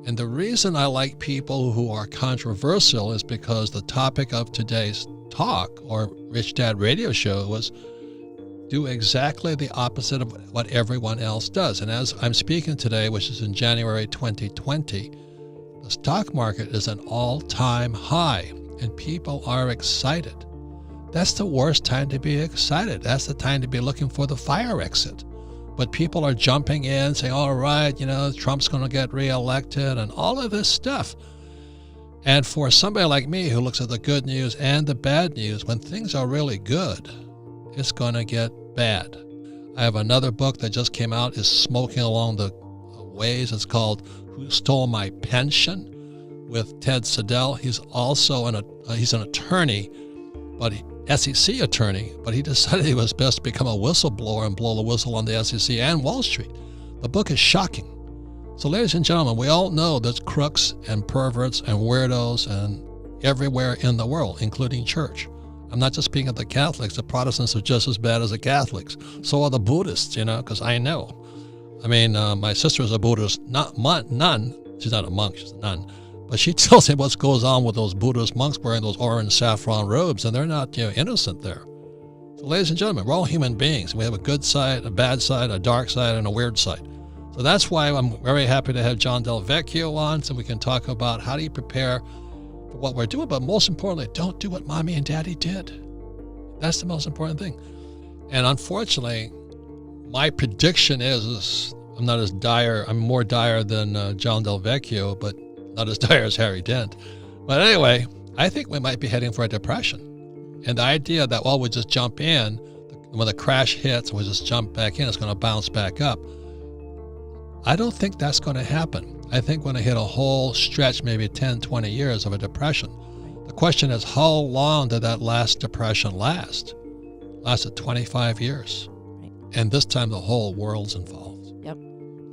And the reason I like people who are controversial is because the topic of today's talk or Rich Dad radio show was do exactly the opposite of what everyone else does. And as I'm speaking today, which is in January 2020, the stock market is an all-time high and people are excited. That's the worst time to be excited. That's the time to be looking for the fire exit. But people are jumping in saying, all right, Trump's going to get reelected and all of this stuff. And for somebody like me who looks at the good news and the bad news, when things are really good, it's going to get bad. I have another book that just came out, is Smoking Along the Ways. It's called Who Stole My Pension with Ted Siddell. He's also he's an attorney, but SEC attorney, but he decided it was best to become a whistleblower and blow the whistle on the SEC and Wall Street. The book is shocking. So ladies and gentlemen, we all know there's crooks and perverts and weirdos and everywhere in the world, including church. I'm not just speaking of the Catholics. The Protestants are just as bad as the Catholics. So are the Buddhists, because I know. I mean, my sister is a Buddhist nun. She's not a monk, she's a nun. But she tells me what goes on with those Buddhist monks wearing those orange saffron robes, and they're not innocent there. So ladies and gentlemen, we're all human beings. We have a good side, a bad side, a dark side, and a weird side. So that's why I'm very happy to have John Del Vecchio on, so we can talk about how do you prepare for what we're doing, but most importantly, don't do what mommy and daddy did. That's the most important thing. And unfortunately, my prediction is I'm not as dire, I'm more dire than John Del Vecchio, but not as dire as Harry Dent. But anyway, I think we might be heading for a depression. And the idea that, we just jump in, when the crash hits, we just jump back in, it's going to bounce back up. I don't think that's going to happen. I think we're going to hit a whole stretch, maybe 10, 20 years of a depression. The question is, how long did that last depression last? Lasted 25 years. Right. And this time the whole world's involved. Yep.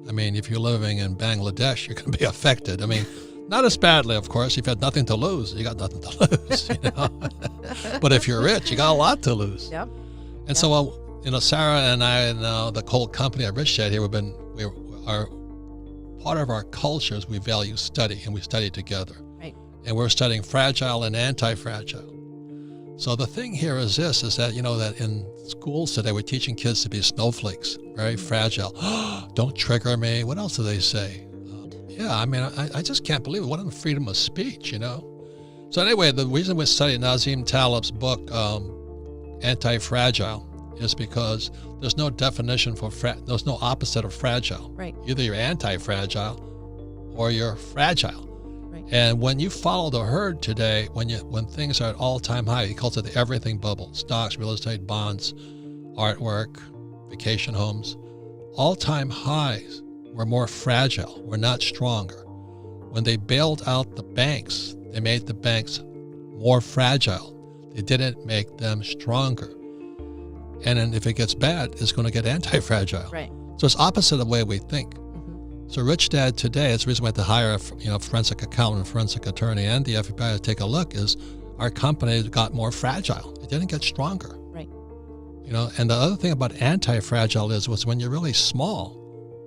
I mean, if you're living in Bangladesh, you're going to be affected. I mean, not as badly, of course. If you had nothing to lose, you got nothing to lose, But if you're rich, you got a lot to lose. Yep. And so, Sarah and I and the whole company at Rich Dad here, are part of our cultures. We value study, and we study together. Right. And we're studying fragile and anti-fragile. So the thing here is this: is that that in schools today we're teaching kids to be snowflakes, very fragile. Don't trigger me. What else do they say? I just can't believe it. What a freedom of speech, So anyway, the reason we study Nassim Taleb's book, Anti-Fragile, is because there's no definition for there's no opposite of fragile. Right. Either you're anti-fragile or you're fragile. Right. And when you follow the herd today, when things are at all-time high, he calls it the everything bubble: stocks, real estate, bonds, artwork, vacation homes, all-time highs. We're more fragile. We're not stronger. When they bailed out the banks, they made the banks more fragile. They didn't make them stronger. And then if it gets bad, it's going to get anti-fragile. Right. So it's opposite of the way we think. Mm-hmm. So Rich Dad today, it's the reason we had to hire a forensic accountant, forensic attorney, and the FBI to take a look, is our company got more fragile. It didn't get stronger. Right. And the other thing about anti-fragile was when you're really small,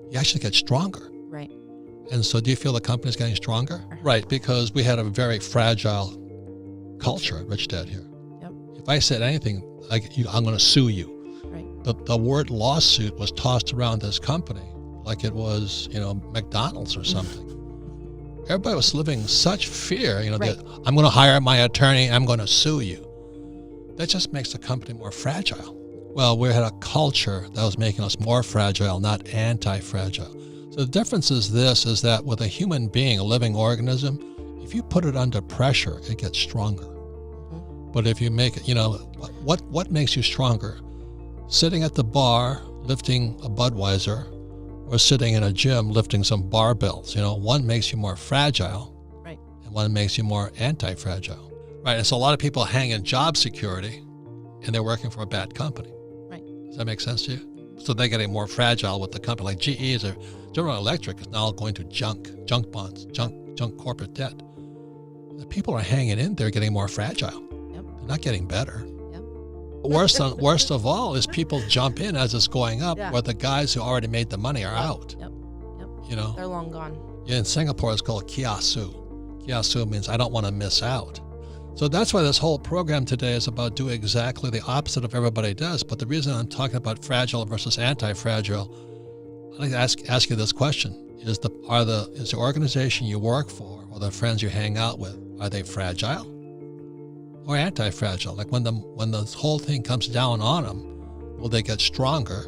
you actually get stronger. Right. And so do you feel the company's getting stronger? Right, because we had a very fragile culture at Rich Dad here. Yep. If I said anything, I'm going to sue you. Right. The word lawsuit was tossed around this company like it was, McDonald's or something. Everybody was living such fear, Right. that I'm going to hire my attorney, I'm going to sue you. That just makes the company more fragile. Well, we had a culture that was making us more fragile, not anti-fragile. So the difference is is that with a human being, a living organism, if you put it under pressure, it gets stronger. Mm-hmm. But if you make it, what makes you stronger? Sitting at the bar, lifting a Budweiser, or sitting in a gym, lifting some barbells. One makes you more fragile, Right. and one makes you more anti-fragile. Right, and so a lot of people hang in job security, and they're working for a bad company. Right. Does that make sense to you? So they're getting more fragile with the company. Like GE General Electric is now going to junk bonds, junk corporate debt. The people are hanging in there, getting more fragile. Yep. They're not getting better. Yep. Worst of all is people jump in as it's going up, Yeah. where the guys who already made the money are out. Yep. You know, They're long gone. In Singapore, it's called Kiasu. Kiasu means I don't want to miss out. So that's why this whole program today is about do exactly the opposite of everybody does. But the reason I'm talking about fragile versus anti-fragile, I'd like to ask you this question. Is the organization you work for or the friends you hang out with, are they fragile or anti-fragile? Like when the whole thing comes down on them, will they get stronger,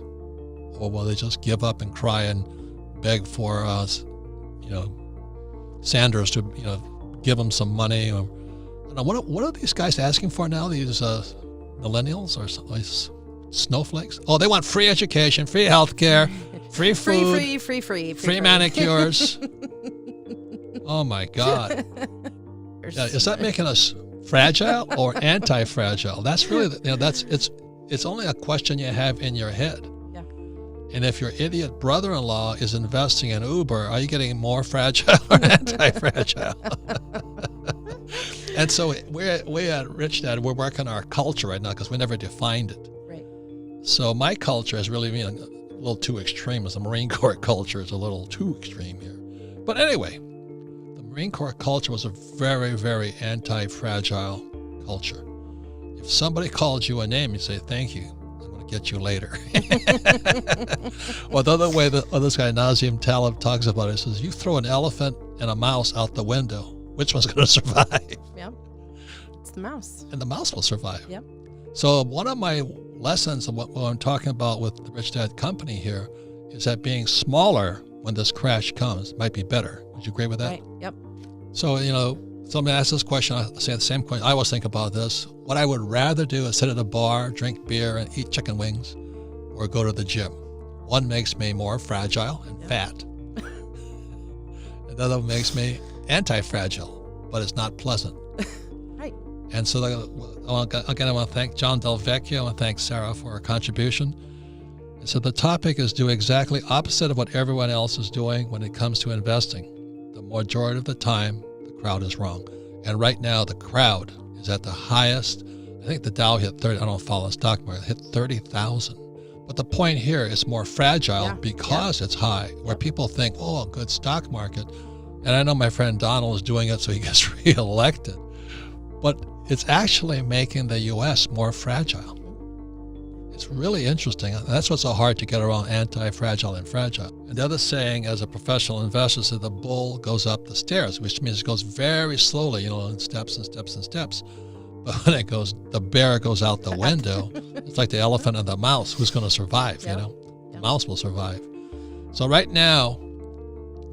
or will they just give up and cry and beg for Sanders to give them some money? Or what are these guys asking for now? These millennials or these snowflakes? Oh, they want free education, free healthcare, free food, free manicures. Oh my God! Yeah, is that making us fragile or anti-fragile? That's really it's only a question you have in your head. Yeah. And if your idiot brother-in-law is investing in Uber, are you getting more fragile or anti-fragile? And so we at Rich Dad, we're working our culture right now because we never defined it. Right. So my culture has really been a little too extreme. As the Marine Corps culture is a little too extreme here. But anyway, the Marine Corps culture was a very, very anti-fragile culture. If somebody called you a name, you say, thank you. I'm going to get you later. Or the other way that this guy Nassim Taleb talks about it, he says, you throw an elephant and a mouse out the window, which one's going to survive? Yeah. It's the mouse. And the mouse will survive. Yep. So one of my lessons of what I'm talking about with the Rich Dad Company here is that being smaller when this crash comes might be better. Would you agree with that? Right. Yep. So, somebody asks this question, I say the same question. I always think about this. What I would rather do is sit at a bar, drink beer, and eat chicken wings, or go to the gym. One makes me more fragile and fat. Another makes me anti-fragile, but it's not pleasant. Right. And so again, I want to thank John Del Vecchio. I want to thank Sarah for her contribution. And so the topic is do exactly opposite of what everyone else is doing when it comes to investing. The majority of the time, the crowd is wrong. And right now, the crowd is at the highest. I think the Dow hit 30. I don't follow the stock market. Hit 30,000. But the point here is more fragile because it's high, where people think, oh, a good stock market. And I know my friend Donald is doing it so he gets reelected. But it's actually making the U.S. more fragile. It's really interesting. That's what's so hard to get around anti-fragile and fragile. And the other saying as a professional investor is that the bull goes up the stairs, which means it goes very slowly, in steps and steps and steps. But when the bear goes out the window, it's like the elephant and the mouse. Who's going to survive, The mouse will survive. So right now,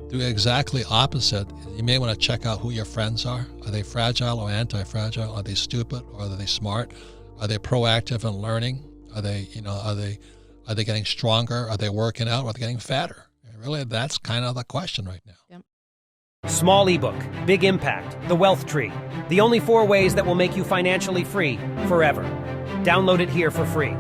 do exactly opposite. You may want to check out who your friends are. Are they fragile or anti-fragile? Are they stupid or are they smart? Are they proactive in learning? Are they getting stronger? Are they working out? Are they getting fatter? And really, that's kind of the question right now. Yep. Small ebook, big impact, The Wealth Tree. The only 4 ways that will make you financially free forever. Download it here for free.